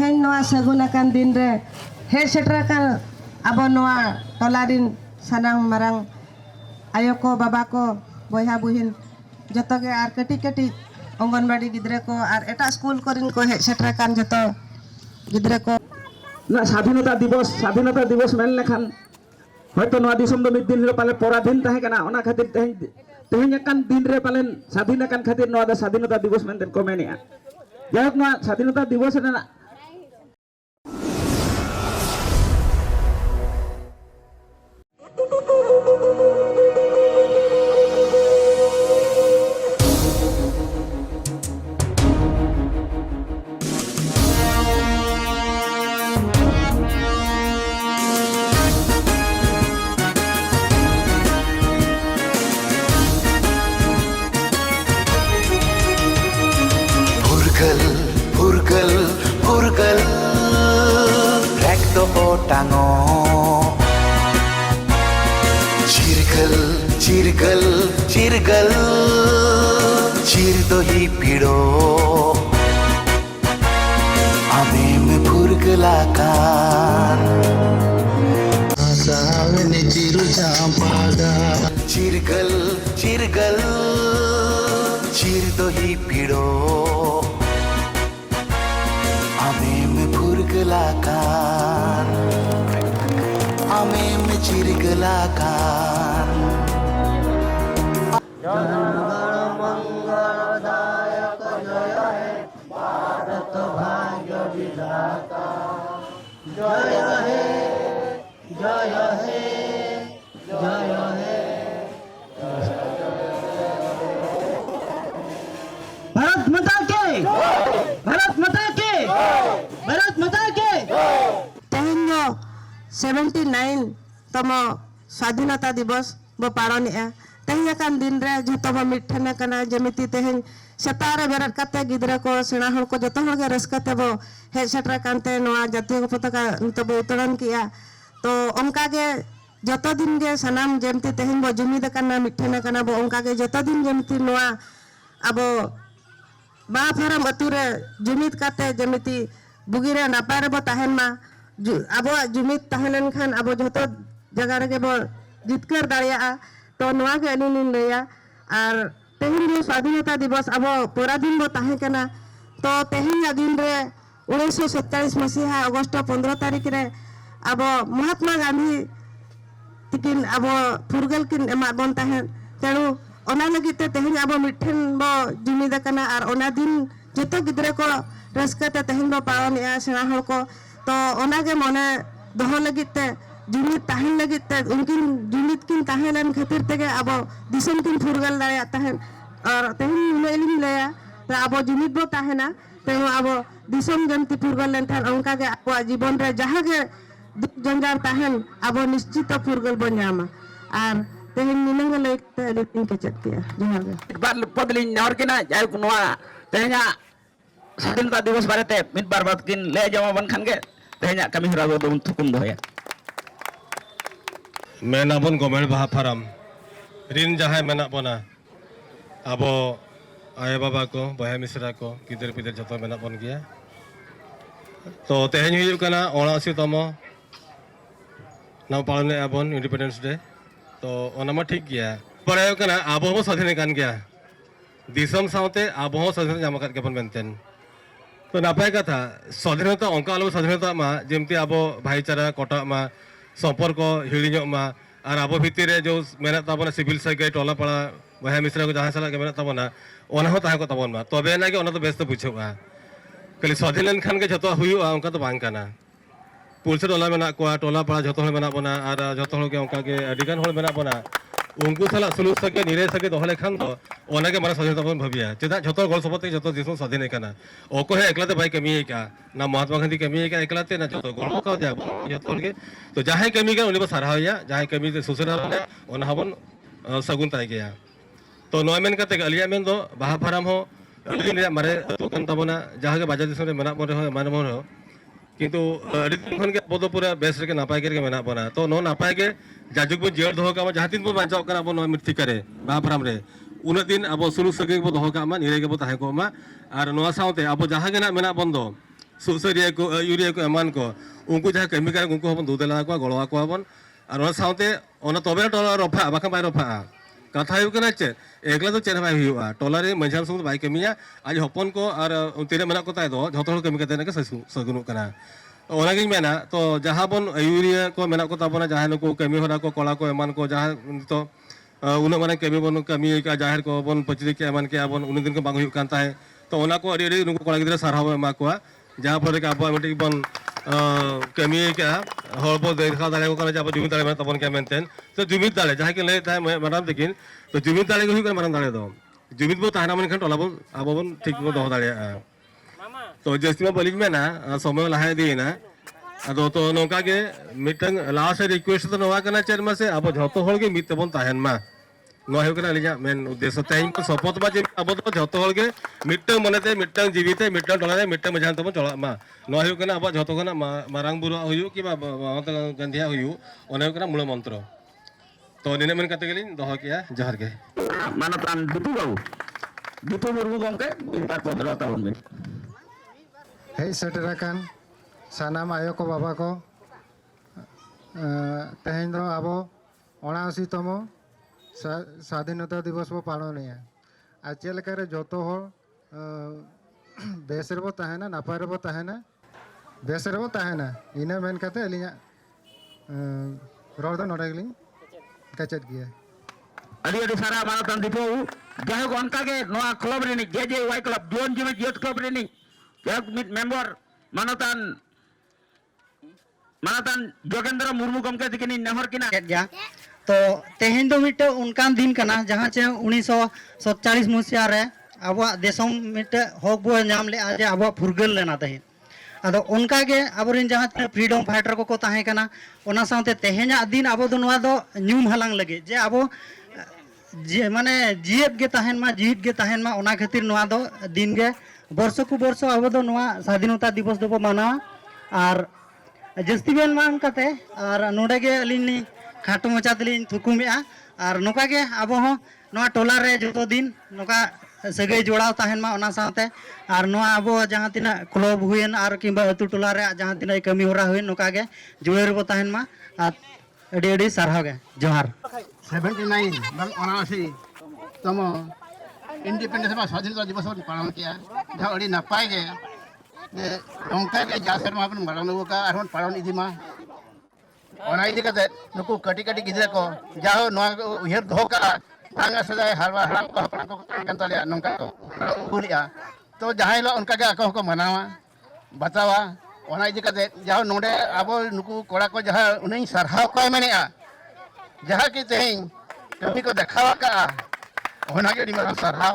तेहें नवा सगुनाकान दिन रे हे सेटराकान आबो नवा टोलारिन सानाम मारांग आयो को बाबा को बयहा बुहिन जतो के आर कटी कटी अंगनबाड़ी गिद्रे को आर एटा स्कूल कोरिन को हे सेटराकान जतो गिद्रे को ना स्वाधीनता दिवस मेन लेखान হয়তো নয়া দিসম দো মিদ দিন রে পালে পরাধীন তাহে কানা ওনা খাতির তেহেন একান দিন রে পালেন স্বাধীন একান খাতির নয়া দা স্বাধীনতা দিবস মেনতেন কমেনিয়া যাক নয়া স্বাধীনতা দিবস না Purgal, purgal, rek do otango. Chirgal, chirgal, chirgal, chir do hi pido. Ame me purgalakan. Asavne chiru champada. Chirgal, chirgal, chir do hi pido. Amem purgalakan, amem chirgalakan. Bharat माता के भारत माता के भारत माता के तेहें 79 तम स्वाधीनता दिवस बो पालनिया तेहें कान दिन रे जतो बो मिठने कना जमिति तेहें सतारे बेरत कते गिद्रा को सेना हल को जतो हल के रसकते बो हे सेटरा कानते नवा जातीय पताका तो बो उतरण किया तो उनका के जतो दिन के सनाम जमति तेहें बो जुमिद कना मिठने कना बो उनका के जतो दिन जमति नवा अब बाफारम अतुरे जुमिद काते जमिति बुगिरे नापारे बो ताहेन मा आबो जुमिद ताहेन खान आबो जतो जगह रे बो जितकर दाड़िया तो नवा के अनिन लया आर तेहेन जो स्वाधीनता दिवस आबो पूरा दिन बो ताहे कना तो तेहेन दिन रे 1947 मसीहा अगस्त 15 तारीख रे आबो महात्मा गांधी तिकिन आबो फुरगल किन एमा बन ताहेन तेणु ओना लगिते तेहें आबो मिठन बो जुमिद कना आर ओना दिन जतो गिद्रे को रसकते तेहें बो पालनिया सेना हल को तो ओना के मने दोह लगिते जुमिद ताहेन लगिते उनकिन जुमिद किन ताहेलन खातिर तेगे आबो दिसम किन फुरगल दाया ताहेन और तेहें लेलिन लेया तो आबो जुमिद बो ताहेना तेणु आबो दिसम जमति फुरगल लेन थान उनका के आबो जीवन रे जहां के दुख जंजार ताहेन आबो निश्चित फुरगल बन जामा आर तेहें निनंग लेते लेकिन के चटिया जहां एक बार पदलिन और के ना जाय कुनवा तेहें स्वाधीनता दिवस बारेते मिद बार बात किन ले जमा बन खान के तेहें कमी हरा दो थुकुम दोया मेनाबन गमेल बाहा फाराम रिन जहां मेना बना आबो आय बाबा को बहा मिश्रा को गिदर पिदर जतो मेना बन गया तो तेहें हुयु कना 79 तम नाव पालने आबन इंडिपेंडेंस डे तो ओनामा ठीक गया परे कना आबो हो स्वाधीन कान गया दिसम सावते आबो हो स्वाधीन जाम काट के बन मेनतेन तो नापाय कथा स्वाधीनता अंका आलो स्वाधीनता मा जेमति आबो भाईचारा कोटा मा संपर्क हिलिनो मा और आबो भितर जो मेना ताबना सिविल साइके टोला पड़ा बहा मिश्रा को जहां सला के मेना ताबना ओना हो ताहे को ताबन मा तबे ना के ओना तो बेस्त बुझोगा खाली स्वाधीन खान के जतो हुयुआ अंका तो बांग काना पुलिस टोला मेना को टोला पड़ा जतो मेना बना और जतो के अंका के अडिगान होल मेना बना उनको सला सुलूक सके निरे सके दोहले खान तो ओना के माने स्वाधीनता बन भबिया चेदा जतो गोल सबते जतो दिसो स्वाधीन काना ओको है एकलाते भाई कमी का ना महात्मा गांधी कमी का एकलाते ना जतो गोल का जा जतो के तो जहां कमी का उनी सराहया जहां कमी से सुसरा ओना हबन सगुन ताई गया तो नोमेन कते अलिया मेन दो बाहा फाराम हो दिन रे मारे तो कन तबना जहां के बाजार दिसरे मेना मोरे हो माने मोरे हो किंतु खन के बोधो पूरा बेस रे के नापाय के मेना बना तो नो नापाय के जाजुक बो जियर दोह का जहां दिन बो बांचाव कना बो नो मृत्यु करे बाहा फाराम रे उन दिन अब सुलूक सके बो दोह का मा निरे के बो ताहे को मा और नोआ साउते अब जहां के ना मेना बंदो सुसरिया को यूरिया को एमान को उनको जहाँ कमी कर उनको हम दूधला को गड़वा को बन और साउते तबे टोला रफा बाखा बाय रफा कथा हुआ चे एकला तो चेन बाय हुआ टोला रे मझाम सुन बाय कमिया आज हपन को और तीन मेना को ताय दो झोतो हर कमी करते ना सगुनु कना ओनागिन मेना तो जहाँ बन यूरिया को मेना को ताबना जहाँ नुको कमी होना को कला को एमान को जहाँ तो उन माने कमी बन कमी का जाहिर को बन पचरी के एमान के बन उन दिन को बांग हुई कांता है तो ओना को अड़ी नुको कला गिद्रा सारहाव एमा को जहाँ पर के अब मिट्टी बन कमी क्या हर बो देखा दाले को कना जब जुमित दाले में तबन क्या मेंटेन तो जुमित दाले जहाँ के ले था मैडम लेकिन तो जुमित दाले को ही कर मैडम दाले दो जुमित बो ताहना मन खन टोला बन अब बन ठीक बो दो दाले तो जैसे में बलिज में ना समय लहाय दी ना अदो तो नौका के मिटंग लास्ट रिक्वेस्ट तो नवा करना चेरमा से अब झोतो होल के मित बन ताहन मा नो हे करना लिजा मेन उद्देश्य ताइन को सपोर्ट बा जे अब तो झोतो होल के मिटंग मनते मिटंग जीविते मिटंग टोला मिटंग मजान तबन चला मा नो हे करना अब झोतो करना मारांग बुरु हुयु कि बा गंधिया हुयु ओने करना मूल मंत्र तो निने मन कते गेलिन दोह किया जहर के मानतान दीपू मुर्मू गमके इनपार पदरा तावन में हेज सेटराकान सानाम आयो को बाबा को तेहें दो आबो 79तम स्वाधीनता दिवस बो पालनिया आ चेलकारे जतो हर बेस रेबो ताहेना नापाय रेबो ताहेना बेस रेबो ताहेना इना मेन कते अलिया रोड दो नोडे गलिं कचेत गया अड़ी अड़ी सारा मानतान दीपू जहाँ को उनका के नवा क्लब रेनी जे वाई क्लब जोन जिमे यूथ क्लब रेनी जहाँ मिट मेंबर मानतान जोगेंद्र मुर्मू गमके दिकिनी नेहर किना गया तो तेहें दो मिटे उनकान दिन कना जहाँ चे 1947 मसीहा रे अब देशम मिटे हक बो नाम ले आज अब फुरगल लेना तहे अदो उनका के अबरिन जहाँ फ्रीडम फाइटर को ताहे कना ओना साथे तेहें दिन अब दो नवा दो न्यूम हलांग लगे जे अब जे माने जीएत गे ताहेन मा जीत गे ताहेन मा ओना खातिर नवा दो दिन गे वर्ष को वर्ष अब दो नवा स्वाधीनता दिवस दो मानावा और जस्ती बेन मान कते और नोडे गे अलिनी खाटो मचा तलिन थुकुमेआ और नोका गे अब हो नोआ टोला रे जतो दिन नोका सगई जोड़ाव ताहेन मा ओना साथे और नोआ अब जहां तिना क्लब हुएन और किबा अतु टोला रे जहां तिना कमी होरा हुएन नोका गे जोड़े रे ताहेन मा और अडी अडी सारहाव गे जोहार 79 बंग 79 तम इंडिपेंडेंस बा स्वाधीनता दिवस बन पालन किया जहाँ अड़ी नपाय गे नौका के जासर मा बन मालूम का आरोन पालन इदी मा ओना इदी कते नुकु कटी कटी गिदरे को जाहो नोआ उहेर दो का तांगा सजाय हरवा हराम को हपना को कान तलिया नौका को पुलिया तो जहां लो उनका के आको को मनावा बतावा ओना इदी कते जाहो नोडे आबो नुकु कोड़ा को जहां उन्हीं सरहाव को मनेआ जहाँ की तेहें कभी को देखावा का होना के सरहाव